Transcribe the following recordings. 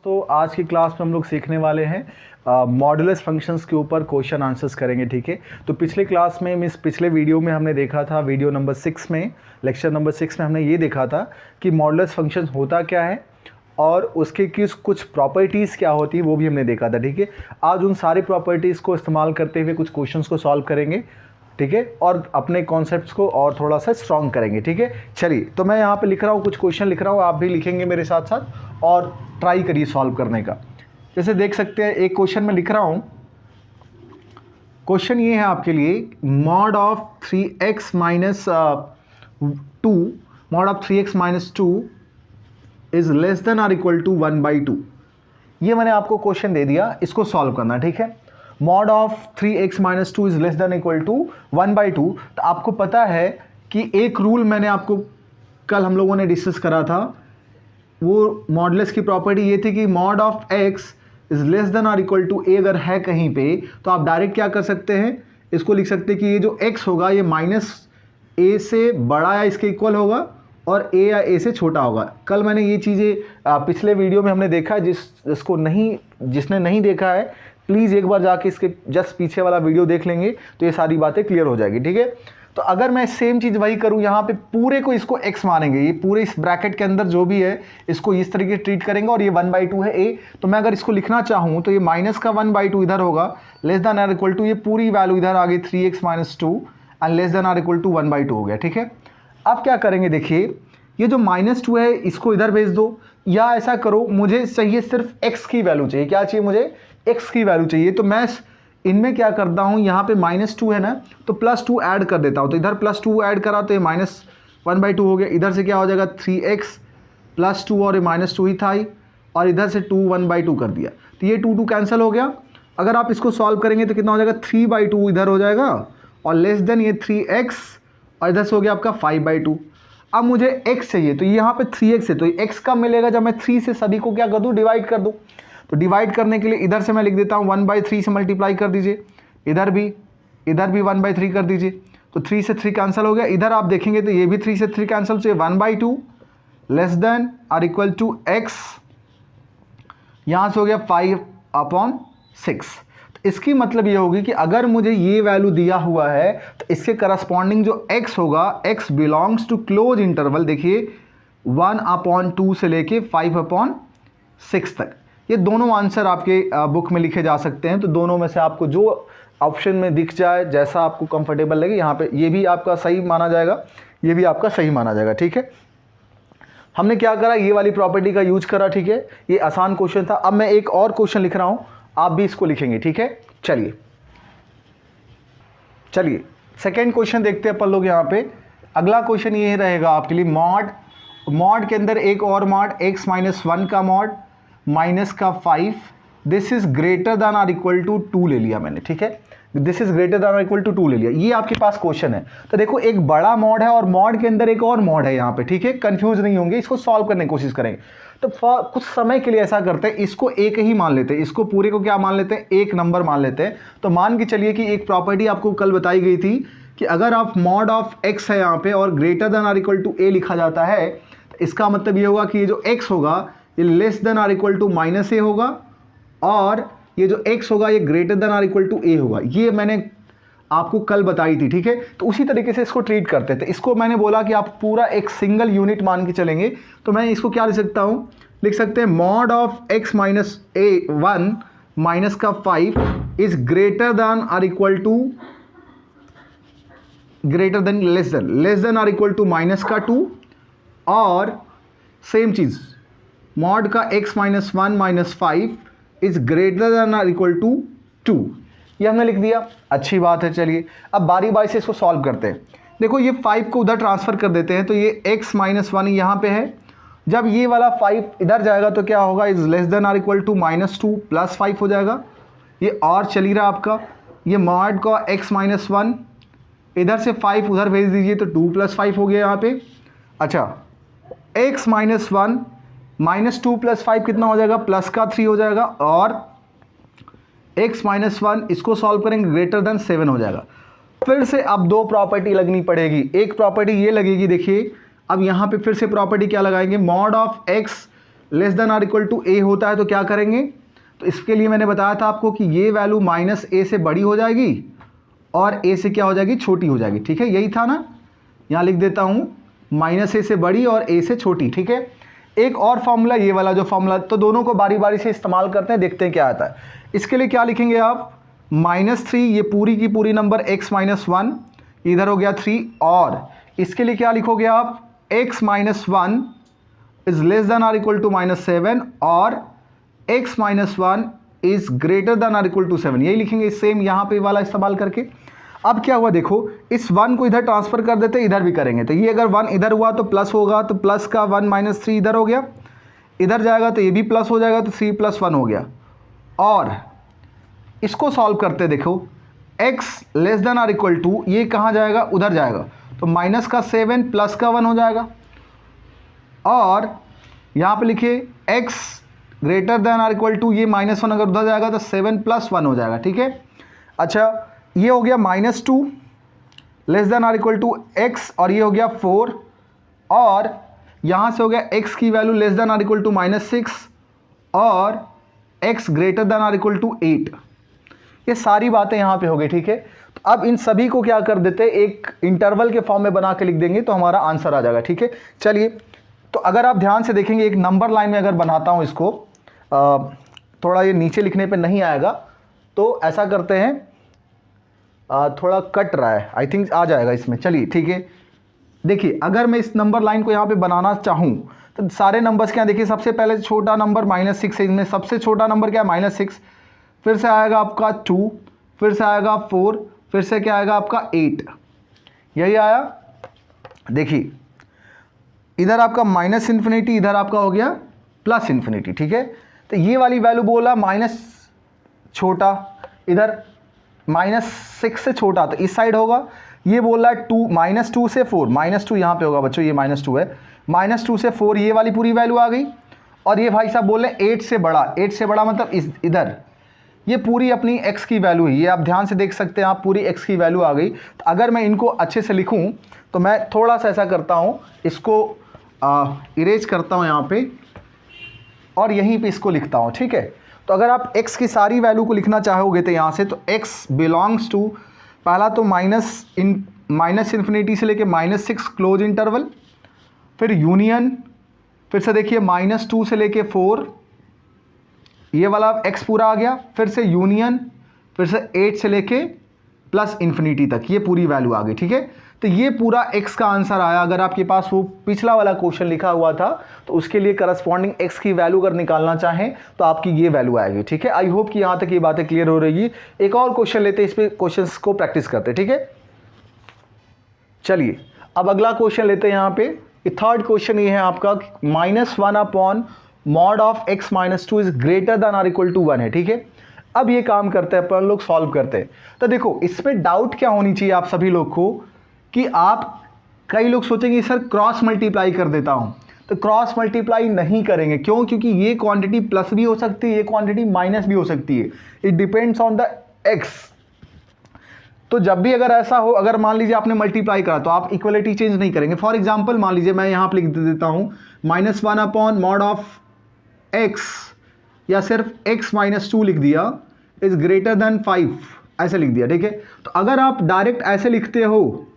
तो आज की क्लास में हम लोग सीखने वाले हैं मॉडुलस फंक्शंस के ऊपर क्वेश्चन आंसर्स करेंगे। ठीक है, तो पिछले क्लास में पिछले वीडियो में हमने देखा था, वीडियो नंबर 6 में, लेक्चर नंबर 6 में हमने ये देखा था कि मॉडुलस फंक्शंस होता क्या है और उसके कुछ प्रॉपर्टीज़ क्या होती है वो भी हमने देखा था। ठीक है, आज उन सारी प्रॉपर्टीज़ को इस्तेमाल करते हुए कुछ क्वेश्चंस को सॉल्व करेंगे। ठीक है, और अपने कॉन्सेप्ट्स को और थोड़ा सा स्ट्रॉन्ग करेंगे। ठीक है, चलिए तो मैं यहाँ पे लिख रहा हूँ, कुछ क्वेश्चन लिख रहा हूँ, आप भी लिखेंगे मेरे साथ साथ और ट्राई करिए सॉल्व करने का। जैसे देख सकते हैं एक क्वेश्चन में लिख रहा हूँ, क्वेश्चन ये है आपके लिए, mod of 3x minus 2 mod of 3x minus 2 is less then और इक्वल टू 1/2। ये मैंने आपको क्वेश्चन दे दिया, इसको सॉल्व करना। ठीक है, mod of 3x minus 2 is less than equal to 1/2। तो आपको पता है कि एक रूल मैंने आपको कल हम लोगों ने डिस्कस करा था, वो मॉडुलस की प्रॉपर्टी ये थी कि mod of x is less then और इक्वल टू a अगर है कहीं पे तो आप डायरेक्ट क्या कर सकते हैं, इसको लिख सकते हैं कि ये जो x होगा ये माइनस a से बड़ा या इसके इक्वल होगा और a या a से छोटा होगा। कल मैंने ये चीज़ें पिछले वीडियो में हमने देखा है, जिसने नहीं देखा है प्लीज़ एक बार जाके इसके जस्ट पीछे वाला वीडियो देख लेंगे तो ये सारी बातें क्लियर हो जाएगी। ठीक है, तो अगर मैं सेम चीज़ वही करूं, यहाँ पे पूरे को इसको x मानेंगे, ये पूरे इस ब्रैकेट के अंदर जो भी है इसको इस तरीके से ट्रीट करेंगे और ये 1/2 है a। तो मैं अगर इसको लिखना चाहूँ तो ये माइनस का 1/2 इधर होगा, लेस देन और इक्वल टू ये पूरी वैल्यू इधर आ गई 3x minus 2 and less than और इक्वल टू 1/2 हो गया। ठीक है, अब क्या करेंगे, देखिए ये जो -2 है इसको इधर भेज दो, या ऐसा करो, मुझे चाहिए सिर्फ x की वैल्यू चाहिए। क्या चाहिए मुझे? x की वैल्यू चाहिए। तो मैं इनमें क्या करता हूँ, यहाँ पे -2 है ना, तो +2 ऐड कर देता हूँ। तो इधर +2 ऐड करा तो ये -1/2 हो गया। इधर से क्या हो जाएगा 3x +2 और ये -2 ही था ही, और इधर से 2 1/2 कर दिया तो ये 2 कैंसिल हो गया। अगर आप इसको सॉल्व करेंगे तो कितना हो जाएगा, 3/2 इधर हो जाएगा और लेस देन ये 3x और इधर से हो गया आपका 5/2। अब मुझे x चाहिए, तो यहाँ पे 3x है, तो x कब मिलेगा, जब मैं 3 से सभी को क्या कर दूँ, डिवाइड कर दूँ। तो डिवाइड करने के लिए इधर से मैं लिख देता हूँ 1/3 से मल्टीप्लाई कर दीजिए, इधर भी 1/3 कर दीजिए, तो 3 से 3 कैंसिल हो गया। इधर आप देखेंगे तो ये भी 3 से 3 कैंसिल, तो 1/2 लेस देन और इक्वल टू x, यहाँ से हो गया 5/6। तो इसकी मतलब ये होगी कि अगर मुझे ये वैल्यू दिया हुआ है तो इसके करस्पॉन्डिंग जो x होगा, x belongs to close interval, देखिए 1/2 से लेके 5/6 तक। ये दोनों आंसर आपके बुक में लिखे जा सकते हैं, तो दोनों में से आपको जो ऑप्शन में दिख जाए, जैसा आपको कंफर्टेबल लगे, यहाँ पे ये भी आपका सही माना जाएगा, ये भी आपका सही माना जाएगा। ठीक है, हमने क्या करा, ये वाली प्रॉपर्टी का यूज करा। ठीक है, ये आसान क्वेश्चन था। अब मैं एक और क्वेश्चन लिख रहा हूँ, आप भी इसको लिखेंगे। ठीक है, चलिए सेकेंड क्वेश्चन देखते हैं अपन लोग। यहाँ पे अगला क्वेश्चन ये रहेगा आपके लिए, मॉड के अंदर एक और मॉड, x माइनस 1 का मॉड माइनस का 5, दिस इज ग्रेटर देन और इक्वल टू 2 ले लिया मैंने। ठीक है, दिस इज ग्रेटर देन और इक्वल टू 2 ले लिया, ये आपके पास क्वेश्चन है। तो देखो एक बड़ा मॉड है और मॉड के अंदर एक और मॉड है यहाँ पे। ठीक है, कंफ्यूज नहीं होंगे, इसको सॉल्व करने की कोशिश करेंगे। तो कुछ समय के लिए ऐसा करते हैं, इसको एक ही मान लेते हैं, इसको पूरे को क्या मान लेते हैं, एक नंबर मान लेते हैं। तो मान के चलिए कि एक प्रॉपर्टी आपको कल बताई गई थी कि अगर आप मॉड ऑफ x है यहाँ पे और ग्रेटर देन और इक्वल टू a लिखा जाता है, तो इसका मतलब ये होगा कि ये जो x होगा ये लेस देन और इक्वल टू -a होगा, और ये जो x होगा ये ग्रेटर देन और इक्वल टू a होगा। ये मैंने आपको कल बताई थी। ठीक है, तो उसी तरीके से इसको ट्रीट करते थे। इसको मैंने बोला कि आप पूरा एक सिंगल यूनिट मान के चलेंगे, तो मैं इसको क्या लिख सकता हूँ, लिख सकते हैं mod of x minus 1 minus का 5 इज ग्रेटर देन और इक्वल टू लेस देन और इक्वल टू माइनस का 2, और सेम चीज़ मॉड का x minus 1 minus 5 is greater then और इक्वल टू 2। ये हमने लिख दिया, अच्छी बात है। चलिए अब बारी बारी से इसको सॉल्व करते हैं। देखो ये 5 को उधर ट्रांसफ़र कर देते हैं, तो ये x माइनस 1 यहाँ पे है, जब ये वाला 5 इधर जाएगा तो क्या होगा, इज लेस देन और इक्वल टू -2 प्लस 5 हो जाएगा। ये और चली रहा आपका, ये मॉड का x माइनस 1 इधर से 5 उधर भेज दीजिए तो 2 + 5 हो गया यहाँ पे। अच्छा, x माइनस 1 -2 + 5 कितना हो जाएगा, प्लस का 3 हो जाएगा, और x माइनस 1 इसको सॉल्व करेंगे ग्रेटर देन 7 हो जाएगा। फिर से अब दो प्रॉपर्टी लगनी पड़ेगी। एक प्रॉपर्टी ये लगेगी, देखिए अब यहाँ पे फिर से प्रॉपर्टी क्या लगाएंगे, mod of x less than or equal to a होता है तो क्या करेंगे, तो इसके लिए मैंने बताया था आपको कि ये वैल्यू माइनस ए से बड़ी हो जाएगी और ए से क्या हो जाएगी, छोटी हो जाएगी। ठीक है, यही था ना, यहाँ लिख देता हूँ माइनस ए से बड़ी और ए से छोटी। ठीक है, एक और फॉर्मूला ये वाला जो फॉर्मूला, तो दोनों को बारी बारी से इस्तेमाल करते हैं, देखते हैं क्या आता है। इसके लिए क्या लिखेंगे आप, -3 ये पूरी की पूरी नंबर x माइनस 1 इधर हो गया 3, और इसके लिए क्या लिखोगे आप, x minus 1 is less than or equal to -7 और x minus 1 is greater than or equal to 7, यही लिखेंगे सेम यहाँ पे वाला इस्तेमाल करके। अब क्या हुआ देखो, इस 1 को इधर ट्रांसफर कर देते, इधर भी करेंगे, तो ये अगर 1 इधर हुआ तो प्लस होगा, तो प्लस का 1 माइनस 3 इधर हो गया, इधर जाएगा तो ये भी प्लस हो जाएगा, तो 3 + 1 हो गया। और इसको सॉल्व करते देखो, x less than or equal to, ये कहाँ जाएगा, उधर जाएगा, तो माइनस का 7 प्लस का 1 हो जाएगा, और यहाँ पे लिखिए x greater than or equal to, ये -1 अगर उधर जाएगा तो 7 + 1 हो जाएगा। ठीक है, अच्छा ये हो गया -2 less than or equal to x, और ये हो गया 4, और यहाँ से हो गया x की value less than or equal to -6 और x greater than or equal to 8। ये सारी बातें यहाँ पे हो गई। ठीक है, तो अब इन सभी को क्या कर देते हैं, एक इंटरवल के फॉर्म में बना के लिख देंगे तो हमारा आंसर आ जाएगा। ठीक है, चलिए, तो अगर आप ध्यान से देखेंगे, एक नंबर लाइन में अगर बनाता हूँ इसको, थोड़ा ये नीचे लिखने पे नहीं आएगा, तो ऐसा करते हैं, थोड़ा कट रहा है, आई थिंक आ जाएगा इसमें। चलिए ठीक है, देखिए अगर मैं इस नंबर लाइन को यहाँ पे बनाना चाहूँ तो सारे नंबर्स क्या, देखिए सबसे पहले छोटा नंबर -6 है, इसमें सबसे छोटा नंबर क्या है, -6, फिर से आएगा आपका 2, फिर से आएगा 4, फिर से क्या आएगा आपका 8, यही आया। देखिए इधर आपका -∞, इधर आपका हो गया +∞। ठीक है, तो ये वाली वैल्यू बोला माइनस छोटा, इधर -6 से छोटा, तो इस साइड होगा। ये बोल रहा है -2 से 4, -2 यहाँ पे होगा बच्चों, ये -2 है, -2 से 4 ये वाली पूरी वैल्यू आ गई, और ये भाई साहब बोल रहे हैं 8 से बड़ा, 8 से बड़ा मतलब इधर, ये पूरी अपनी x की वैल्यू है, ये आप ध्यान से देख सकते हैं, आप पूरी x की वैल्यू आ गई। तो अगर मैं इनको अच्छे से लिखूं तो मैं थोड़ा सा ऐसा करता हूं, इसको इरेज करता हूं यहाँ पे, और यहीं पे इसको लिखता हूं। ठीक है, तो अगर आप x की सारी वैल्यू को लिखना चाहोगे तो यहाँ से, तो x बिलोंग्स टू, पहला तो -∞ से लेके -6 क्लोज इंटरवल, फिर यूनियन, फिर से देखिए -2 से लेके 4, ये वाला x पूरा आ गया, फिर से यूनियन, फिर से 8 से लेके +∞ तक, ये पूरी वैल्यू आ गई। ठीक है, तो ये पूरा x का आंसर आया। अगर आपके पास वो पिछला वाला क्वेश्चन लिखा हुआ था तो उसके लिए करस्पॉन्डिंग x की वैल्यू अगर निकालना चाहें तो आपकी ये वैल्यू आएगी। ठीक है, आई होप कि यहाँ तक ये बातें क्लियर हो रही है। एक और क्वेश्चन लेते हैं, इस पर क्वेश्चन को प्रैक्टिस करते हैं। ठीक है, चलिए अब अगला क्वेश्चन लेते हैं। यहाँ पे थर्ड क्वेश्चन ये है आपका, -1/mod of x minus 2 is greater than or equal to 1 है। ठीक है, अब ये काम करते हैं अपन लोग, सॉल्व करते हैं। तो देखो इसमें डाउट क्या होनी चाहिए आप सभी लोग को, कि आप, कई लोग सोचेंगे सर क्रॉस मल्टीप्लाई कर देता हूं, तो क्रॉस मल्टीप्लाई नहीं करेंगे। क्यों? क्योंकि ये क्वांटिटी प्लस भी हो सकती है, ये क्वांटिटी माइनस भी हो सकती है, it depends on the x। तो जब भी अगर ऐसा हो, अगर मान लीजिए आपने मल्टीप्लाई करा तो आप इक्वलिटी चेंज नहीं करेंगे। फॉर एग्जांपल मान लीजिए मैं यहाँ पर लिख देता हूँ -1/mod ऑफ x, या सिर्फ x माइनस 2 लिख दिया, इज ग्रेटर देन 5, ऐसे लिख दिया। ठीक है, तो अगर आप डायरेक्ट ऐसे लिखते हो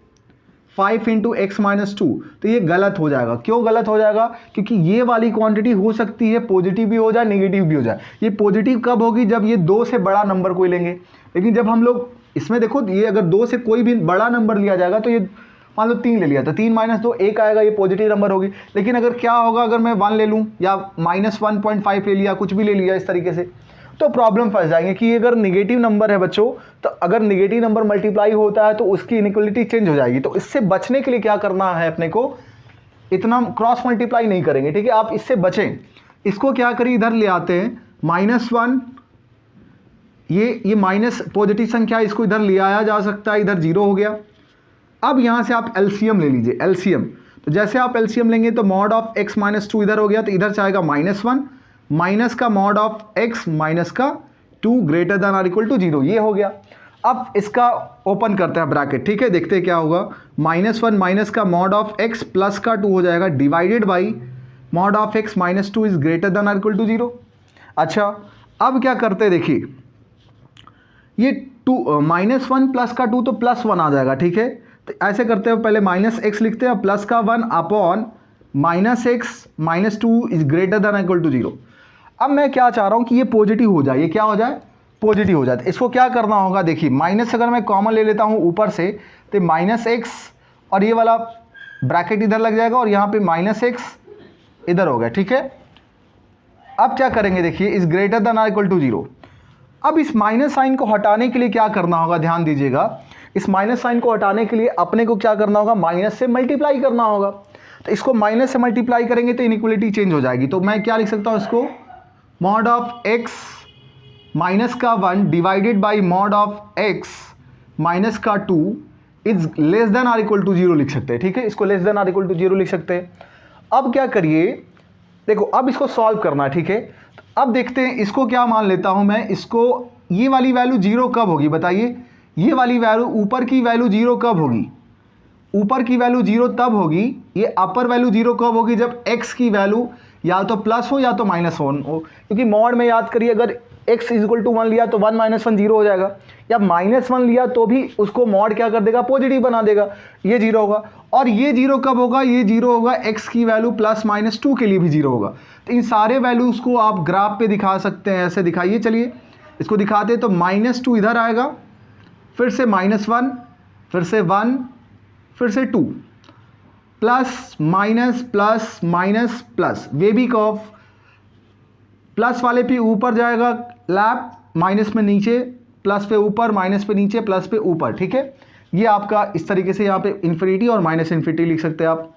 5 × x माइनस 2, तो ये गलत हो जाएगा। क्यों गलत हो जाएगा? क्योंकि ये वाली क्वांटिटी हो सकती है पॉजिटिव भी हो जाए, नेगेटिव भी हो जाए। ये पॉजिटिव कब होगी? जब ये 2 से बड़ा नंबर कोई लेंगे। लेकिन जब हम लोग इसमें देखो, ये अगर 2 से कोई भी बड़ा नंबर लिया जाएगा तो ये मान लो 3 ले लिया, तो 3 - 2 1 आएगा, ये पॉजिटिव नंबर होगी। लेकिन अगर क्या होगा, अगर मैं 1 ले लूँ या -1.5 ले लिया, कुछ भी ले लिया इस तरीके से, तो प्रॉब्लम फंस जाएंगे कि अगर निगेटिव नंबर है बच्चों, तो अगर निगेटिव नंबर मल्टीप्लाई होता है तो उसकी इनइक्वलिटी चेंज हो जाएगी। तो इससे बचने के लिए क्या करना है अपने को, इतना क्रॉस मल्टीप्लाई नहीं करेंगे। ठीक है, आप इससे बचें। इसको क्या करिए, इधर ले आते हैं -1, ये माइनस पॉजिटिव संख्या, इसको इधर ले आया जा सकता है, इधर 0 हो गया। अब यहाँ से आप एलसीएम ले लीजिए, एलसीएम। तो जैसे आप एलसीएम लेंगे तो mod ऑफ x माइनस 2 इधर हो गया, तो इधर से आएगा -1 माइनस का mod ऑफ x माइनस का 2 greater than or equal to 0, ये हो गया। अब इसका ओपन करते हैं ब्रैकेट। ठीक है, देखते हैं क्या होगा। -1 माइनस का mod ऑफ x प्लस का 2 हो जाएगा, divided by mod of x minus two is greater then और इक्वल टू 0। अच्छा, अब क्या करते हैं, देखिए ये -1 प्लस का 2 तो +1 आ जाएगा, ठीक है। तो ऐसे करते हैं, पहले -x लिखते हैं, प्लस का 1 upon -x minus 2 is greater than equal to 0। अब मैं क्या चाह रहा हूँ कि ये पॉजिटिव हो जाए, ये क्या हो जाए, पॉजिटिव हो जाए। तो इसको क्या करना होगा, देखिए माइनस अगर मैं कॉमन ले लेता हूँ ऊपर से तो -x और ये वाला ब्रैकेट इधर लग जाएगा और यहाँ पे -x इधर हो गया, ठीक है। अब क्या करेंगे, देखिए इज ग्रेटर देन और इक्वल टू 0। अब इस माइनस साइन को हटाने के लिए क्या करना होगा, ध्यान दीजिएगा, इस माइनस साइन को हटाने के लिए अपने को क्या करना होगा, माइनस से मल्टीप्लाई करना होगा। तो इसको माइनस से मल्टीप्लाई करेंगे तो इनइक्वलिटी चेंज हो जाएगी। तो मैं क्या लिख सकता हूँ इसको, मॉड ऑफ x माइनस का 1 divided by mod of x minus का 2 इज लेस देन और इक्वल टू 0 लिख सकते हैं, ठीक है। इसको लेस देन और इक्वल टू 0 लिख सकते हैं। अब क्या करिए, देखो अब इसको सॉल्व करना है, ठीक है। तो अब देखते हैं, इसको क्या मान लेता हूं मैं, इसको ये वाली वैल्यू 0 कब होगी बताइए, ये वाली वैल्यू ऊपर की वैल्यू 0 कब होगी, ऊपर की वैल्यू 0 तब होगी, ये अपर वैल्यू 0 कब होगी, जब x की वैल्यू या तो प्लस हो या तो -1 हो। क्योंकि मॉड में याद करिए, अगर x इज इक्वल टू 1 लिया तो 1 - 1 0 हो जाएगा, या -1 लिया तो भी उसको मॉड क्या कर देगा, पॉजिटिव बना देगा, ये 0 होगा। और ये 0 कब होगा, ये 0 होगा x की वैल्यू +-2 के लिए भी 0 होगा। तो इन सारे वैल्यूज़ को आप ग्राफ पे दिखा सकते हैं, ऐसे दिखाइए। चलिए इसको दिखाते हैं। तो -2 इधर आएगा, फिर से -1, फिर से 1, फिर से 2, plus minus plus minus plus, वेबिक ऑफ प्लस वाले पे ऊपर जाएगा लैप, माइनस में नीचे, प्लस पे ऊपर, माइनस पे नीचे, प्लस पे ऊपर, ठीक है। ये आपका इस तरीके से यहाँ पे इन्फिनिटी और माइनस इन्फिनिटी लिख सकते हैं आप।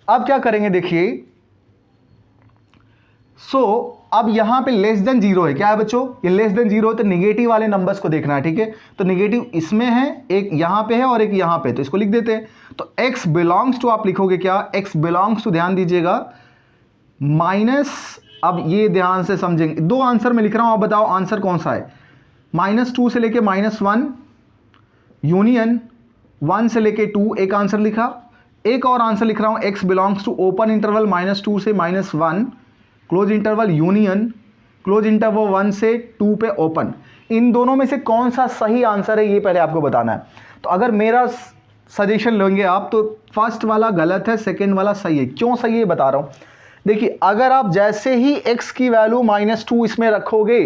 अब क्या करेंगे, देखिए अब यहाँ पे लेस देन 0 है, क्या है बच्चों, ये लेस देन 0 है, तो निगेटिव वाले नंबर्स को देखना है, ठीक है। तो निगेटिव इसमें है, एक यहाँ पे है और एक यहाँ पे, तो इसको लिख देते हैं। तो x बिलोंग्स टू, आप लिखोगे क्या, x बिलोंग्स टू, ध्यान दीजिएगा, माइनस, अब ये ध्यान से समझेंगे, दो आंसर में लिख रहा हूँ, आप बताओ आंसर कौन सा है। -2 से लेके -1 यूनियन 1 से लेके 2, एक आंसर लिखा। एक और आंसर लिख रहा हूँ, x belongs to open interval -2 से -1 close interval union close interval 1 से 2 पे ओपन। इन दोनों में से कौन सा सही आंसर है, ये पहले आपको बताना है। तो अगर मेरा सजेशन लेंगे आप, तो फर्स्ट वाला गलत है, सेकंड वाला सही है। क्यों सही है बता रहा हूँ। देखिए अगर आप जैसे ही x की वैल्यू -2 इसमें रखोगे,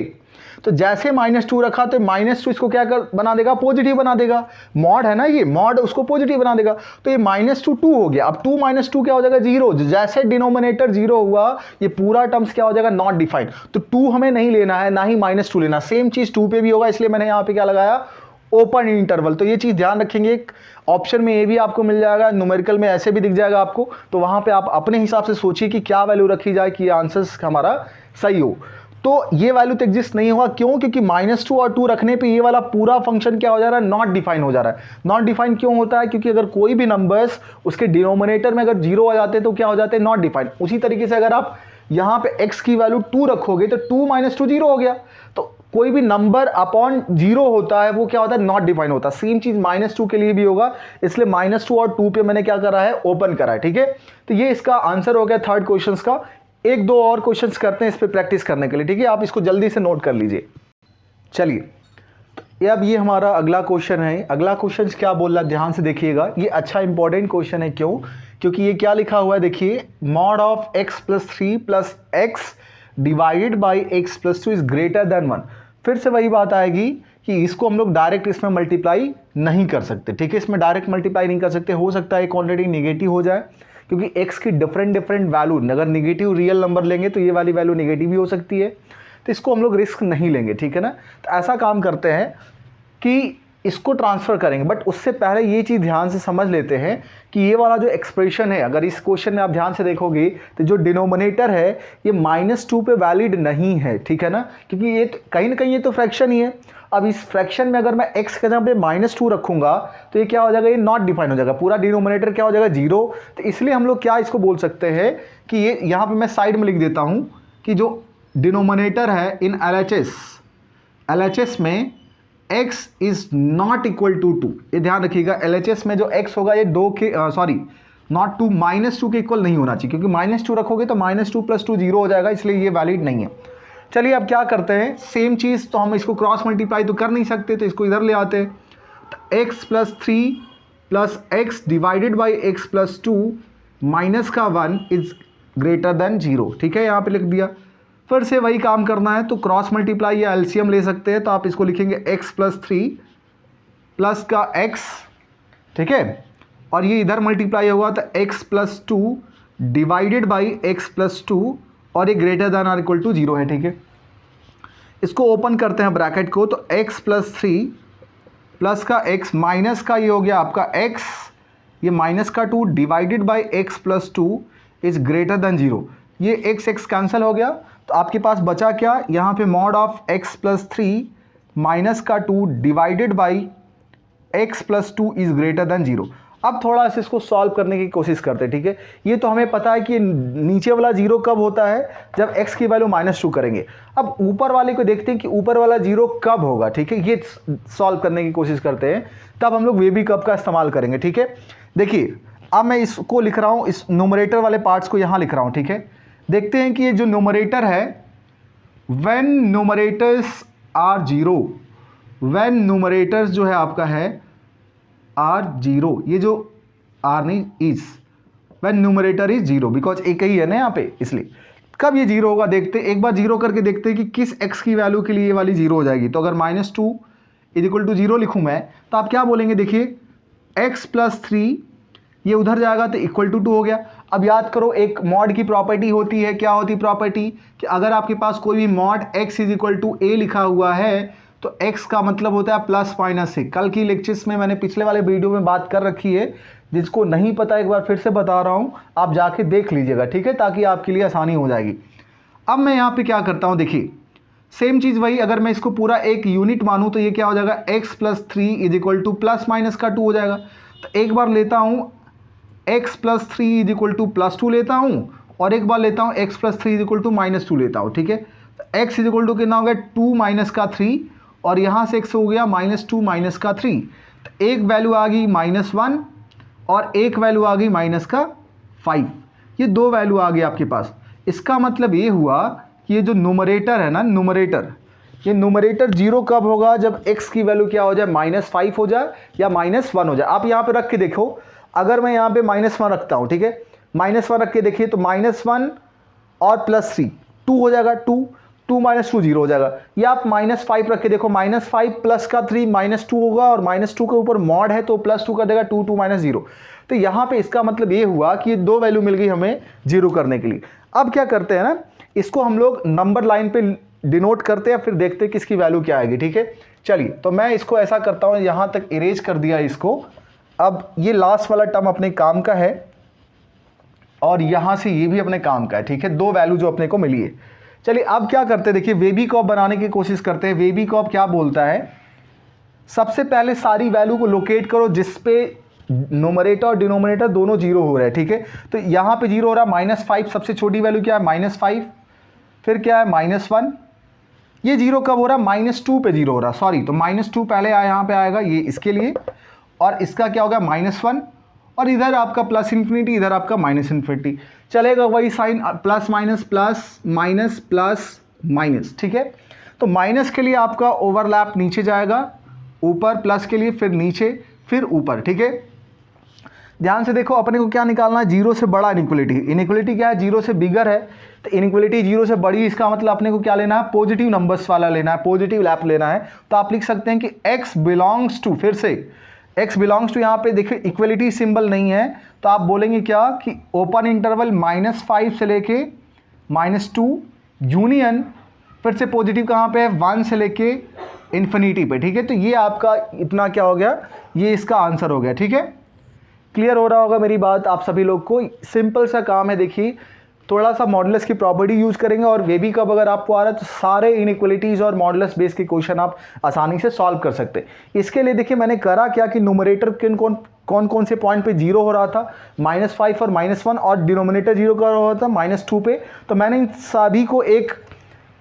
तो जैसे -2 रखा तो -2 इसको क्या कर बना देगा, पॉजिटिव बना देगा। मॉड है ना, ये मॉड उसको पॉजिटिव बना देगा। तो ये -2 2 हो गया। अब 2 - 2 क्या हो जाएगा, 0। जैसे डिनोमिनेटर 0 हुआ, ये पूरा टर्म्स क्या हो जाएगा, नॉट डिफाइंड। तो 2 हमें नहीं लेना है, ना ही -2 लेना। सेम चीज 2 पे भी होगा, इसलिए मैंने यहाँ पे क्या लगाया, ओपन इंटरवल। तो ये चीज ध्यान रखेंगे। एक ऑप्शन में ये भी आपको मिल जाएगा, न्यूमेरिकल में ऐसे भी दिख जाएगा आपको। तो वहां पे आप अपने हिसाब से सोचिए कि क्या वैल्यू रखी जाए कि आंसर्स हमारा सही हो। तो ये वैल्यू तो एग्जिस्ट नहीं होगा। क्यों, क्योंकि -2 और 2 रखने पे ये वाला पूरा फंक्शन क्या हो जा रहा है, नॉट डिफाइन हो जा रहा है। नॉट डिफाइन क्यों होता है, क्योंकि अगर कोई भी नंबर्स उसके डिनोमिनेटर में अगर 0 आ जाते हैं तो क्या हो जाते हैं, नॉट डिफाइन। उसी तरीके से अगर आप यहाँ पे x की वैल्यू 2 रखोगे तो 2 - 2 0 हो गया। तो कोई भी नंबर अपॉन 0 होता है वो क्या होता है, नॉट डिफाइन होता है। सेम चीज -2 के लिए भी होगा, इसलिए -2 और 2 पे मैंने क्या करा है, ओपन करा है, ठीक है। तो ये इसका आंसर हो गया थर्ड क्वेश्चन का। एक दो और क्वेश्चंस करते हैं इस पे प्रैक्टिस करने के लिए, ठीक है। आप इसको जल्दी से नोट कर लीजिए। चलिए अब ये हमारा अगला क्वेश्चन है। अगला क्वेश्चन क्या बोल रहा है, ध्यान से देखिएगा। ये अच्छा इंपॉर्टेंट क्वेश्चन है। क्यों, क्योंकि ये क्या लिखा हुआ है, देखिए mod of x + 3 + x divided by x + 2 is greater then 1। फिर से वही बात आएगी कि इसको हम लोग डायरेक्ट इसमें मल्टीप्लाई नहीं कर सकते, ठीक है। इसमें डायरेक्ट मल्टीप्लाई नहीं कर सकते। हो सकता है क्वांटिटी निगेटिव हो जाए, क्योंकि x की डिफरेंट वैल्यू, अगर निगेटिव रियल नंबर लेंगे तो ये वाली वैल्यू निगेटिव भी हो सकती है। तो इसको हम लोग रिस्क नहीं लेंगे, ठीक है ना। तो ऐसा काम करते हैं कि इसको ट्रांसफ़र करेंगे, बट उससे पहले ये चीज़ ध्यान से समझ लेते हैं कि ये वाला जो एक्सप्रेशन है, अगर इस क्वेश्चन में आप ध्यान से देखोगे तो जो डिनोमिनेटर है ये -2 पे वैलिड नहीं है, ठीक है ना। क्योंकि ये कहीं ना कहीं ये तो फ्रैक्शन ही है। अब इस फ्रैक्शन में अगर मैं x के जगह पे -2 रखूंगा तो ये क्या हो जाएगा, ये नॉट डिफाइन हो जाएगा। पूरा डिनोमिनेटर क्या हो जाएगा, 0। तो इसलिए हम लोग क्या इसको बोल सकते हैं कि ये यहाँ पे मैं साइड में लिख देता हूँ कि जो डिनोमिनेटर है इन LHS में x is not equal to 2। ये ध्यान रखिएगा, LHS में जो x होगा ये 2 के नॉट टू, -2 के इक्वल नहीं होना चाहिए, क्योंकि -2 रखोगे तो -2 + 2 0 हो जाएगा, इसलिए ये वैलिड नहीं है। चलिए अब क्या करते हैं, सेम चीज़, तो हम इसको क्रॉस मल्टीप्लाई तो कर नहीं सकते, तो इसको इधर ले आते हैं। तो x + 3 + x divided by x + 2 minus का 1 इज ग्रेटर देन 0, ठीक है, यहाँ पे लिख दिया। फिर से वही काम करना है, तो क्रॉस मल्टीप्लाई या एलसीएम ले सकते हैं, तो आप इसको लिखेंगे x + 3 प्लस का x, ठीक है, और ये इधर मल्टीप्लाई होगा तो x + 2 डिवाइडेड बाई x + 2 और ये greater than or equal to 0 है, ठीक है। इसको ओपन करते हैं ब्रैकेट को, तो x + 3 प्लस का x माइनस का ये हो गया आपका x, ये माइनस का 2 divided by x + 2 is greater then 0। ये x कैंसिल हो गया, तो आपके पास बचा क्या, यहाँ पे मॉड ऑफ x + 3 माइनस का 2 divided by x + 2 is greater then 0। अब थोड़ा सा इसको सॉल्व करने की कोशिश करते हैं, ठीक है। ये तो हमें पता है कि नीचे वाला 0 कब होता है, जब x की वैल्यू -2 करेंगे। अब ऊपर वाले को देखते हैं कि ऊपर वाला 0 कब होगा, ठीक है, ये सॉल्व करने की कोशिश करते हैं, तब हम लोग वेबी कप का इस्तेमाल करेंगे, ठीक है। देखिए अब मैं इसको लिख रहा हूँ, इस न्यूमरेटर वाले पार्ट्स को यहाँ लिख रहा हूँ, ठीक है। देखते हैं कि ये जो न्यूमरेटर है, when numerators are 0, when numerators जो है आपका है आर 0, ये जो आर नहीं is, when numerator is 0, because एक ही है ना यहाँ पे, इसलिए कब ये 0 होगा देखते, एक बार 0 करके देखते हैं कि किस x की वैल्यू के लिए ये वाली 0 हो जाएगी। तो अगर -2 = 0 लिखूँ मैं, तो आप क्या बोलेंगे, देखिए x + 3 ये उधर जाएगा तो = 2 हो गया। अब याद करो, एक मॉड की प्रॉपर्टी होती है, क्या होती है प्रॉपर्टी, कि अगर आपके पास कोई भी मॉड x = a लिखा हुआ है, तो x का मतलब होता है +- से। कल की लेक्चर्स में मैंने पिछले वाले वीडियो में बात कर रखी है, जिसको नहीं पता एक बार फिर से बता रहा हूँ, आप जाके देख लीजिएगा, ठीक है, ताकि आपके लिए आसानी हो जाएगी। अब मैं यहाँ पे क्या करता हूँ, देखिए सेम चीज़ वही, अगर मैं इसको पूरा एक यूनिट मानूँ तो ये क्या हो जाएगा, x + 3 = ± का 2 हो जाएगा। तो एक बार लेता हूँ x + 3 = +2 लेता हूँ, और एक बार लेता हूँ x + 3 = -2 लेता हूँ, ठीक है। तो x कितना हो गया, 2 - का 3, और यहाँ से x हो गया -2 - का 3, तो एक वैल्यू आ गई -1 और एक वैल्यू आ गई -5, ये दो वैल्यू आ गई आपके पास। इसका मतलब ये हुआ कि ये जो न्यूमरेटर है ना, ये न्यूमरेटर 0 कब होगा, जब x की वैल्यू क्या हो जाए, -5 हो जाए या -1 हो जाए। आप यहाँ पे रख के देखो, अगर मैं यहाँ पे -1 रखता हूँ, ठीक है, -1 रख के देखिए, तो -1 और +3 2 हो जाएगा, 2 - 2 0 हो जाएगा। या आप -5 रख के देखो, -5 प्लस का 3 -2 होगा, और -2 के ऊपर मॉड है तो +2 कर देगा, 2 -0। तो यहाँ पे इसका मतलब ये हुआ कि ये दो वैल्यू मिल गई हमें 0 करने के लिए। अब क्या करते हैं ना, इसको हम लोग नंबर लाइन पे डिनोट करते हैं, फिर देखते हैं कि इसकी वैल्यू क्या आएगी, ठीक है। चलिए, तो मैं इसको ऐसा करता हूँ, यहाँ तक इरेज कर दिया इसको। अब ये लास्ट वाला टर्म अपने काम का है, और यहाँ से ये भी अपने काम का है, ठीक है, दो वैल्यू जो अपने को मिली है। चलिए अब क्या करते हैं, देखिए वेबी कॉप बनाने की कोशिश करते हैं। वेबी कॉप क्या बोलता है, सबसे पहले सारी वैल्यू को लोकेट करो जिसपे नोमरेटर और डिनोमिनेटर दोनों 0 हो रहे हैं, ठीक है। तो यहाँ पे 0 हो रहा है, -5 सबसे छोटी वैल्यू क्या है, -5, फिर क्या है -1। ये 0 कब हो रहा है, -2 पे 0 हो रहा है, सॉरी, तो -2 पहले आया, यहाँ पे आएगा ये इसके लिए, और इसका क्या होगा -1, और इधर आपका +∞, इधर आपका -∞, चलेगा वही sign, plus minus plus minus plus minus, ठीक है। तो माइनस के लिए आपका ओवरलैप नीचे जाएगा, ऊपर, प्लस के लिए फिर नीचे, फिर ऊपर, ठीक है। ध्यान से देखो, अपने को क्या निकालना है, 0 से बड़ा इनइक्वलिटी। इनइक्वलिटी क्या है, 0 से बिगर है, तो इनइक्वलिटी 0 से बड़ी, इसका मतलब अपने को क्या लेना है, पॉजिटिव नंबर्स वाला लेना है, पॉजिटिव लैप लेना है। तो आप लिख सकते हैं कि x बिलोंग्स टू, फिर से x बिलोंग्स टू, यहाँ पे देखिए इक्वलिटी सिंबल नहीं है, तो आप बोलेंगे क्या कि ओपन इंटरवल -5 से लेके -2 यूनियन, फिर से पॉजिटिव कहाँ पे है, 1 से लेके इन्फिनिटी पे, ठीक है। तो ये आपका इतना क्या हो गया, ये इसका आंसर हो गया, ठीक है। क्लियर हो रहा होगा मेरी बात आप सभी लोग को। सिंपल सा काम है, देखिए थोड़ा सा मॉडुलस की प्रॉपर्टी यूज करेंगे, और वेबी कब अगर आपको आ रहा है तो सारे इनइक्वलिटीज़ और मॉडुलस बेस के क्वेश्चन आप आसानी से सॉल्व कर सकते हैं। इसके लिए देखिए मैंने करा क्या कि न्यूमरेटर कौन कौन से पॉइंट पे 0 हो रहा था, -5 और -1, और डिनोमिनेटर 0 का हो रहा था -2 पे। तो मैंने इन सभी को एक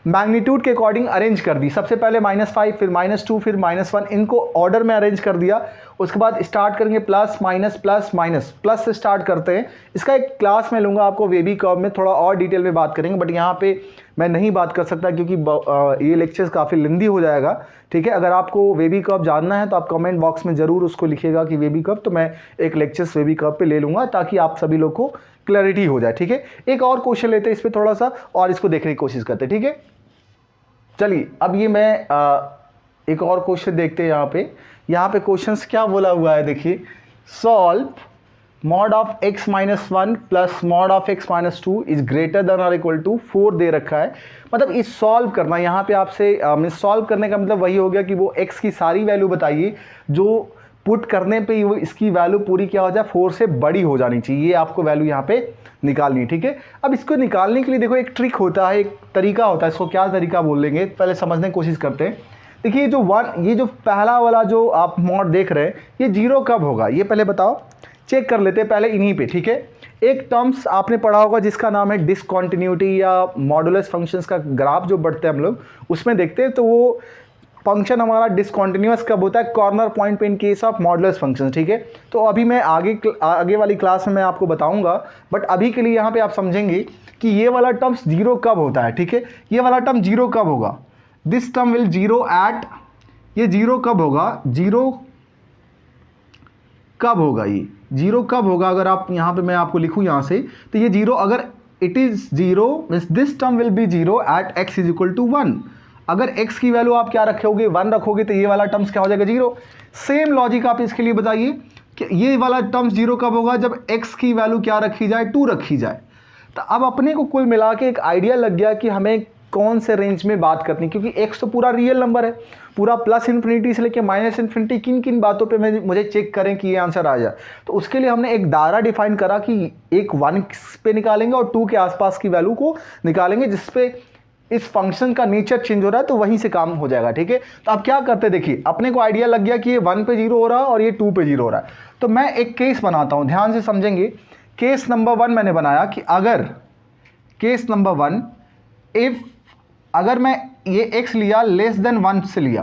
मैग्नीट्यूड के अकॉर्डिंग अरेंज कर दी। सबसे पहले -5, फिर -2, फिर -1, इनको ऑर्डर में अरेंज कर दिया। उसके बाद स्टार्ट करेंगे plus minus plus minus, plus से स्टार्ट करते हैं। इसका एक क्लास में लूँगा आपको वेबी कर्व में, थोड़ा और डिटेल में बात करेंगे, बट यहाँ पे मैं नहीं बात कर सकता क्योंकि ये लेक्चर्स काफ़ी लेंदी हो जाएगा। ठीक है, अगर आपको वेबी कर्व जानना है तो आप कमेंट बॉक्स में ज़रूर उसको लिखिएगा कि वेबी कर्व, तो मैं एक लेक्चर्स वेबी कर्व पे ले लूँगा ताकि आप सभी लोग को क्लैरिटी हो जाए। ठीक है, एक और क्वेश्चन लेते हैं इस पर थोड़ा सा और इसको देखने की कोशिश करते हैं। ठीक है, चलिए अब ये मैं एक और क्वेश्चन देखते हैं। यहाँ पे क्वेश्चंस क्या बोला हुआ है, देखिए, solve mod of x minus 1 plus mod of x minus 2 is greater then और इक्वल टू 4 दे रखा है। मतलब इस सॉल्व करना, यहाँ पे आपसे सॉल्व करने का मतलब वही हो गया कि वो x की सारी वैल्यू बताइए जो पुट करने पे वो इसकी वैल्यू पूरी क्या हो जाए, 4 से बड़ी हो जानी चाहिए। ये आपको वैल्यू यहाँ पे निकालनी है। ठीक है, अब इसको निकालने के लिए देखो एक ट्रिक होता है, एक तरीका होता है। इसको क्या तरीका बोल लेंगे, पहले समझने की कोशिश करते हैं। देखिए ये जो पहला वाला जो आप मॉड देख रहे हैं, ये 0 कब होगा, ये पहले बताओ, चेक कर लेते हैं पहले इन्हीं पे। ठीक है, एक टर्म्स आपने पढ़ा होगा जिसका नाम है डिसकंटिन्यूटी या मॉडुलस फंक्शंस का ग्राफ जो बढ़ते हैं हम लोग, उसमें देखते हैं तो वो फंक्शन हमारा डिसकंटिन्यूअस कब होता है, कॉर्नर पॉइंट पे in case of modulus function. ठीक है, तो अभी मैं आगे वाली क्लास में मैं आपको बताऊंगा, बट अभी के लिए यहाँ पे आप समझेंगे कि ये वाला टर्म्स 0 कब होता है। ठीक है, ये वाला टर्म 0 कब होगा, दिस टर्म विल 0 एट, ये 0 कब होगा, 0 कब होगा, ये 0 कब होगा, अगर आप यहाँ पे मैं आपको लिखूँ यहाँ से, तो ये 0 अगर it is 0 means this term will be 0 at x is equal to 1। अगर x की वैल्यू आप क्या रखोगे, 1 रखोगे, तो ये वाला टर्म्स क्या हो जाएगा, 0। सेम लॉजिक आप इसके लिए बताइए कि ये वाला टर्म्स 0 कब होगा, जब x की वैल्यू क्या रखी जाए, 2 रखी जाए। तो अब अपने को कुल मिला के एक आइडिया लग गया कि हमें कौन से रेंज में बात करनी, क्योंकि x तो पूरा रियल नंबर है, पूरा प्लस इन्फिनिटी से लेके माइनस इन्फिनिटी, किन किन बातों पे मुझे चेक करें कि ये आंसर आ जाए। तो उसके लिए हमने एक दायरा डिफाइन करा कि एक 1 पे निकालेंगे और 2 के आसपास की वैल्यू को निकालेंगे, जिसपे इस फंक्शन का नेचर चेंज हो रहा है, तो वहीं से काम हो जाएगा। ठीक है, तो आप क्या करते हैं, देखिए अपने को आइडिया लग गया कि ये 1 पे 0 हो रहा है और ये 2 पे 0 हो रहा है। तो मैं एक केस बनाता हूँ, ध्यान से समझेंगे। केस नंबर 1 मैंने बनाया कि अगर केस नंबर 1 इफ अगर मैं ये x लिया लेस देन 1 से लिया,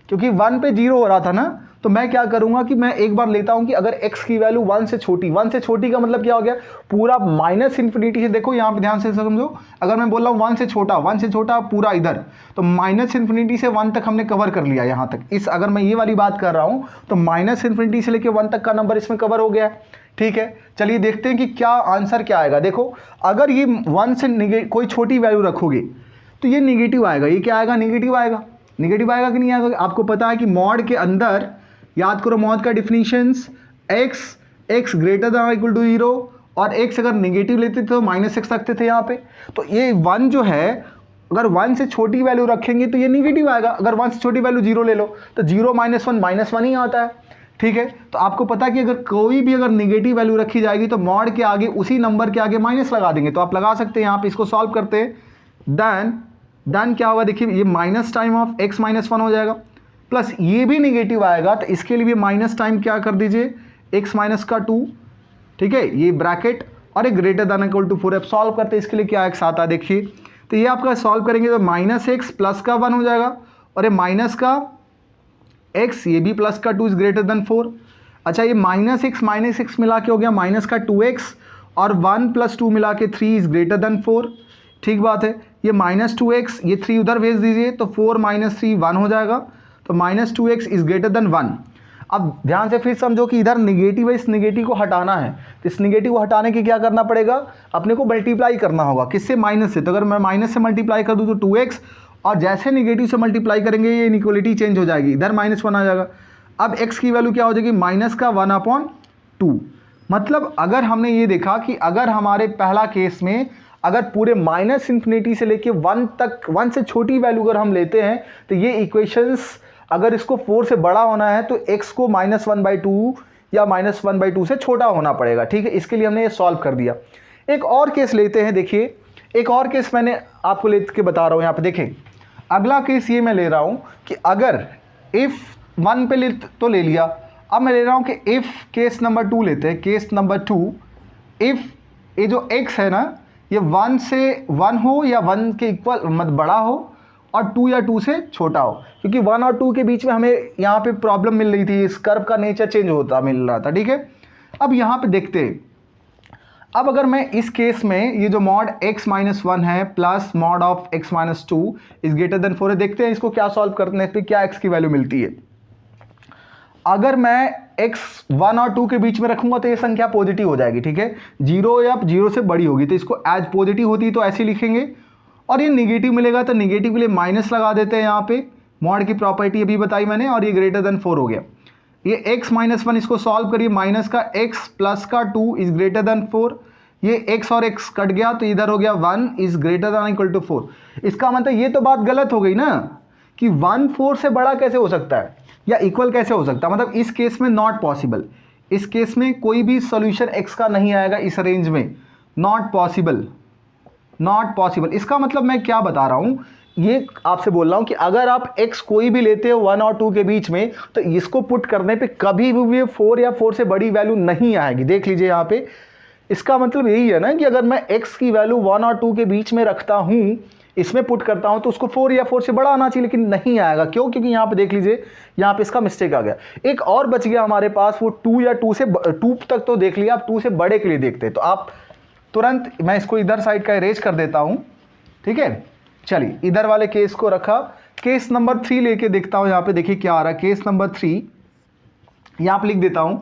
क्योंकि 1 पे 0 हो रहा था ना, तो मैं क्या करूंगा कि मैं एक बार लेता हूं कि अगर x की वैल्यू 1 से छोटी, 1 से छोटी का मतलब क्या हो गया, पूरा माइनस इन्फिनिटी से, देखो यहाँ पे ध्यान से समझो, अगर मैं बोल रहा हूँ 1 से छोटा पूरा इधर, तो माइनस इन्फिनिटी से 1 तक हमने कवर कर लिया यहाँ तक। इस अगर मैं ये वाली बात कर रहा हूँ तो माइनस इन्फिनिटी से लेकर 1 तक का नंबर इसमें कवर हो गया है। ठीक है, चलिए देखते हैं कि क्या आंसर क्या आएगा। देखो अगर ये 1 से कोई छोटी वैल्यू रखोगे तो ये निगेटिव आएगा। ये क्या आएगा, निगेटिव आएगा। निगेटिव आएगा कि नहीं आएगा, आपको पता है कि मॉड के अंदर, याद करो मॉड का डिफिनीशंस, x ग्रेटर देन और इक्वल टू 0 और x अगर निगेटिव लेते थे तो -x रखते थे यहाँ पे। तो ये 1 जो है, अगर 1 से छोटी वैल्यू रखेंगे तो ये निगेटिव आएगा। अगर 1 से छोटी वैल्यू 0 ले लो तो 0 -1 -1 ही आता है। ठीक है, तो आपको पता है कि अगर कोई भी अगर निगेटिव वैल्यू रखी जाएगी तो मॉड के आगे, उसी नंबर के आगे माइनस लगा देंगे। तो आप लगा सकते हैं यहाँ पे, इसको सॉल्व करते हैं, देन क्या होगा, देखिए ये माइनस टाइम ऑफ x -1 हो जाएगा, प्लस ये भी निगेटिव आएगा, तो इसके लिए भी माइनस टाइम क्या कर दीजिए, x माइनस का 2। ठीक है, ये ब्रैकेट और एक ग्रेटर देन इक्वल टू 4। अब सॉल्व करते हैं इसके लिए, क्या x आता है, देखिए तो ये आपका सॉल्व करेंगे तो -x प्लस का 1 हो जाएगा, और ये माइनस का x, ये भी प्लस का 2 इज ग्रेटर देन 4। अच्छा, ये -x मिला के हो गया माइनस का 2x, और 1 + 2 मिला के 3 इज ग्रेटर देन 4। ठीक बात है, ये -2x, ये 3 उधर भेज दीजिए तो 4 - 3 1 हो जाएगा, तो -2x इज ग्रेटर देन 1। अब ध्यान से फिर समझो कि इधर निगेटिव है, इस निगेटिव को हटाना है, तो इस निगेटिव को हटाने के क्या करना पड़ेगा, अपने को मल्टीप्लाई करना होगा, किससे, माइनस से। तो अगर मैं माइनस से मल्टीप्लाई कर दूँ तो 2x, और जैसे निगेटिव से मल्टीप्लाई करेंगे ये इनइक्वालिटी चेंज हो जाएगी, इधर -1 आ जाएगा। अब x की वैल्यू क्या हो जाएगी, -1/2। मतलब अगर हमने ये देखा कि अगर हमारे पहला केस में अगर पूरे -इन्फिनिटी से लेके 1 तक, 1 से छोटी वैल्यू अगर हम लेते हैं, तो ये इक्वेशंस अगर इसको 4 से बड़ा होना है तो x को -1/2 या -1/2 से छोटा होना पड़ेगा। ठीक है, इसके लिए हमने ये सॉल्व कर दिया। एक और केस लेते हैं, देखिए एक और केस मैंने आपको लेके बता रहा हूँ यहाँ पे। देखें अगला केस ये मैं ले रहा हूँ कि अगर इफ़ 1 पे ले लिया, अब मैं ले रहा हूँ कि इफ़ केस नंबर 2 लेते हैं। केस नंबर 2, इफ़ ये जो x है ना, ये 1 से 1 हो या 1 के इक्वल मतलब बड़ा हो और 2 या 2 से छोटा हो, क्योंकि 1 और 2 के बीच में हमें यहाँ पे प्रॉब्लम मिल रही थी, इस कर्व का नेचर चेंज होता मिल रहा था, ठीक है। अब यहाँ पे देखते हैं, अब अगर मैं इस केस में ये जो मॉड x माइनस 1 है plus mod of x minus 2 is greater then 4 है, देखते हैं इसको क्या सॉल्व करने पे क्या x की वैल्यू मिलती है। अगर मैं x 1 और 2 के बीच में रखूंगा तो ये संख्या पॉजिटिव हो जाएगी, ठीक है, 0 या 0 से बड़ी होगी तो इसको एज पॉजिटिव होती है तो ऐसे लिखेंगे, और ये निगेटिव मिलेगा तो निगेटिव के लिए माइनस लगा देते हैं यहाँ पे, मॉड की प्रॉपर्टी अभी बताई मैंने, और ये ग्रेटर देन 4 हो गया। ये x माइनस 1 इसको सॉल्व करिए, माइनस का x प्लस का 2 इज ग्रेटर देन 4, ये x और x कट गया तो इधर हो गया 1 is greater than equal to 4। इसका मतलब ये तो बात गलत हो गई ना कि 1 4 से बड़ा कैसे हो सकता है या इक्वल कैसे हो सकता है, मतलब इस केस में नॉट पॉसिबल, इस केस में कोई भी सॉल्यूशन x का नहीं आएगा इस रेंज में, नॉट पॉसिबल, नॉट पॉसिबल। इसका मतलब मैं क्या बता रहा हूँ, ये आपसे बोल रहा हूँ कि अगर आप x कोई भी लेते हो 1 और 2 के बीच में तो इसको पुट करने पे कभी भी 4 या 4 से बड़ी वैल्यू नहीं आएगी, देख लीजिए यहाँ पे। इसका मतलब यही है ना कि अगर मैं x की वैल्यू 1 और 2 के बीच में रखता हूँ, इसमें पुट करता हूँ तो उसको 4 या 4 से बड़ा आना चाहिए, लेकिन नहीं आएगा, क्यों, क्योंकि यहाँ पे देख लीजिए यहाँ पे इसका मिस्टेक आ गया। एक और बच गया हमारे पास, वो 2 या 2 तक तो देख लिया, आप 2 से बड़े के लिए देखते हैं तो आप तुरंत, मैं इसको इधर साइड का इरेज कर देता हूँ, ठीक है। चलिए इधर वाले केस को रखा, केस नंबर 3 लेके देखता हूँ, यहाँ पे देखिए क्या आ रहा है। केस नंबर 3 यहाँ पे लिख देता हूँ।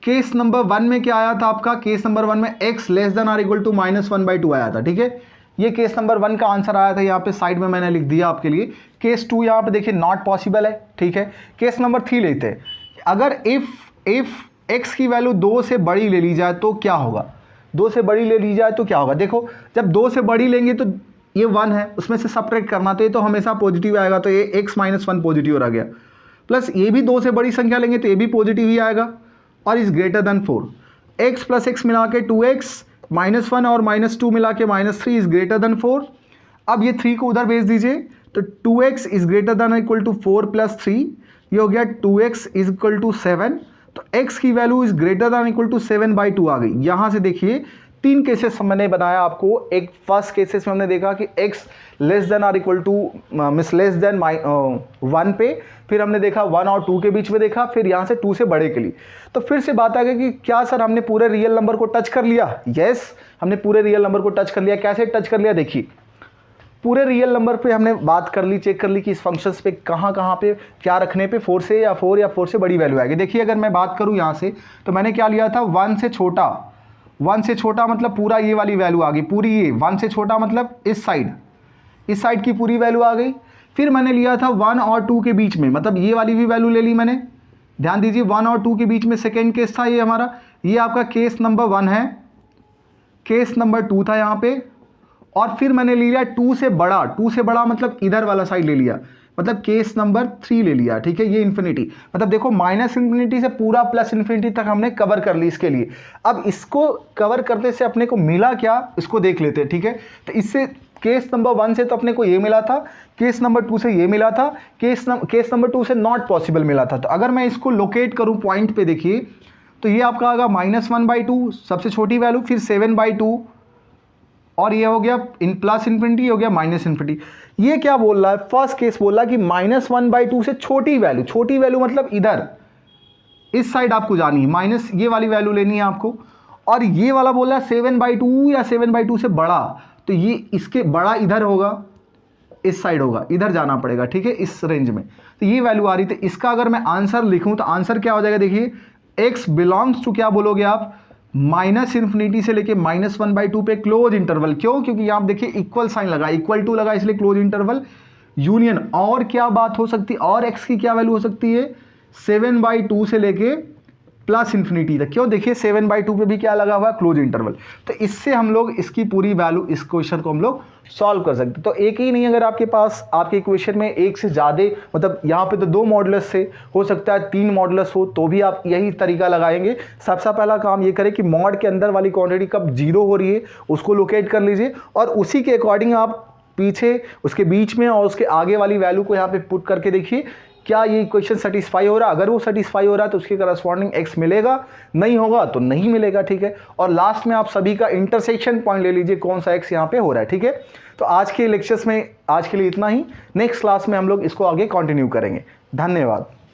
केस नंबर 1 में क्या आया था आपका, केस नंबर 1 में x less than or equal to -1/2 आया था, ठीक है। ये केस नंबर 1 का आंसर आया था, यहाँ पे साइड में मैंने लिख दिया आपके लिए। केस 2 यहाँ पे देखिए नॉट पॉसिबल है, ठीक है। केस नंबर 3 लेते हैं, अगर इफ x की वैल्यू 2 से बड़ी ले ली जाए तो क्या होगा, 2 से बड़ी ले ली जाए तो क्या होगा। देखो जब 2 से बड़ी लेंगे तो ये 1 है, उसमें से सब्ट्रैक्ट करना तो ये तो हमेशा पॉजिटिव आएगा, तो ये x माइनस 1 पॉजिटिव रह गया, प्लस ये भी 2 से बड़ी संख्या लेंगे तो ये भी पॉजिटिव ही आएगा, और is greater then 4। x plus x मिला के 2x, -1 और -2 मिला के -3 इज ग्रेटर देन 4। अब ये 3 को उधर भेज दीजिए तो 2x is greater than equal to 4 plus 3, ये हो गया 2x इज इक्वल टू 7, तो x की value is greater than equal to 7/2 आ गई। यहाँ से देखिए 3 केसेस मैंने बनाया आपको। एक फर्स्ट केसेस में हमने देखा कि x less than or equal to less than 1 पे, फिर हमने देखा 1 और 2 के बीच में देखा, फिर यहाँ से 2 से बड़े के लिए। तो फिर से बात आ गई कि क्या सर हमने पूरे रियल नंबर को टच कर लिया। यस, हमने पूरे रियल नंबर को टच कर लिया। कैसे टच कर लिया, देखिए पूरे रियल नंबर पे हमने बात कर ली, चेक कर ली कि इस फंक्शंस पे कहाँ पे क्या रखने पे 4 या 4 से बड़ी वैल्यू आएगी। देखिए अगर मैं बात करूँ यहाँ से तो मैंने क्या लिया था, 1 से छोटा, 1 से छोटा मतलब पूरा ये वाली वैल्यू आ गई, पूरी ये 1 से छोटा मतलब इस साइड की पूरी वैल्यू आ गई। फिर मैंने लिया था 1 और 2 के बीच में, मतलब ये वाली भी वैल्यू ले ली मैंने। ध्यान दीजिए 1 और 2 के बीच में सेकेंड केस था ये हमारा, ये आपका केस नंबर 1 है, केस नंबर 2 था यहाँ पे। और फिर मैंने ले लिया 2 से बड़ा मतलब इधर वाला साइड ले लिया, मतलब केस नंबर 3 ले लिया, ठीक है। ये इन्फिनिटी, मतलब देखो -इन्फिनिटी से पूरा +इन्फिनिटी तक हमने कवर कर ली इसके लिए। अब इसको कवर करने से अपने को मिला क्या, इसको देख लेते हैं, ठीक है। तो इससे केस नंबर 1 से तो अपने को ये मिला था, केस नंबर 2 से ये मिला था, केस नंबर 2 से नॉट पॉसिबल मिला था। तो अगर मैं इसको लोकेट करूँ पॉइंट पे, देखिए तो ये आपका आएगा -1/2 सबसे छोटी वैल्यू, फिर 7/2, और ये हो गया +इन्फिनिटी, हो गया -इन्फिनिटी। ये क्या बोल रहा है, फर्स्ट केस बोल रहा है कि -1/2 से छोटी वैल्यू मतलब इधर इस साइड आपको जानी है, माइनस ये वाली वैल्यू लेनी है आपको। और ये वाला बोल रहा है 7/2 या 7/2 से बड़ा, तो ये इसके बड़ा इधर होगा, इस साइड होगा, इधर जाना पड़ेगा, ठीक है, इस रेंज में। तो ये वैल्यू आ रही थी। इसका अगर मैं आंसर लिखूं तो आंसर क्या हो जाएगा, देखिए x बिलोंग्स टू क्या बोलोगे आप, -इन्फिनिटी से लेके -1/2 पे क्लोज इंटरवल। क्यों, क्योंकि यहाँ देखिए इक्वल साइन लगा, इक्वल टू लगा, इसलिए क्लोज इंटरवल यूनियन। और क्या बात हो सकती है, और x की क्या वैल्यू हो सकती है, 7/2 से लेके +इन्फिनिटी तक। क्यों, देखिए 7/2 पे भी क्या लगा हुआ है, क्लोज इंटरवल। तो इससे हम लोग इसकी पूरी वैल्यू, इस क्वेश्चन को हम लोग सॉल्व कर सकते हैं। तो एक ही नहीं, अगर आपके पास आपके इक्वेशन में एक से ज़्यादा, मतलब यहाँ पे तो 2 मॉडुलस से हो सकता है 3 मॉडुलस हो, तो भी आप यही तरीका लगाएंगे। सबसे पहला काम ये करें कि मॉड के अंदर वाली क्वांटिटी कब 0 हो रही है उसको लोकेट कर लीजिए, और उसी के अकॉर्डिंग आप पीछे उसके बीच में और उसके आगे वाली वैल्यू को यहाँ पे पुट करके देखिए क्या ये इक्वेशन सेटिस्फाई हो रहा है? अगर वो सेटिस्फाई हो रहा है तो उसके करस्पॉन्डिंग x मिलेगा, नहीं होगा तो नहीं मिलेगा, ठीक है। और लास्ट में आप सभी का इंटरसेक्शन पॉइंट ले लीजिए, कौन सा x यहाँ पे हो रहा है, ठीक है। तो आज के लेक्चर्स में आज के लिए इतना ही, नेक्स्ट क्लास में हम लोग इसको आगे कंटिन्यू करेंगे। धन्यवाद।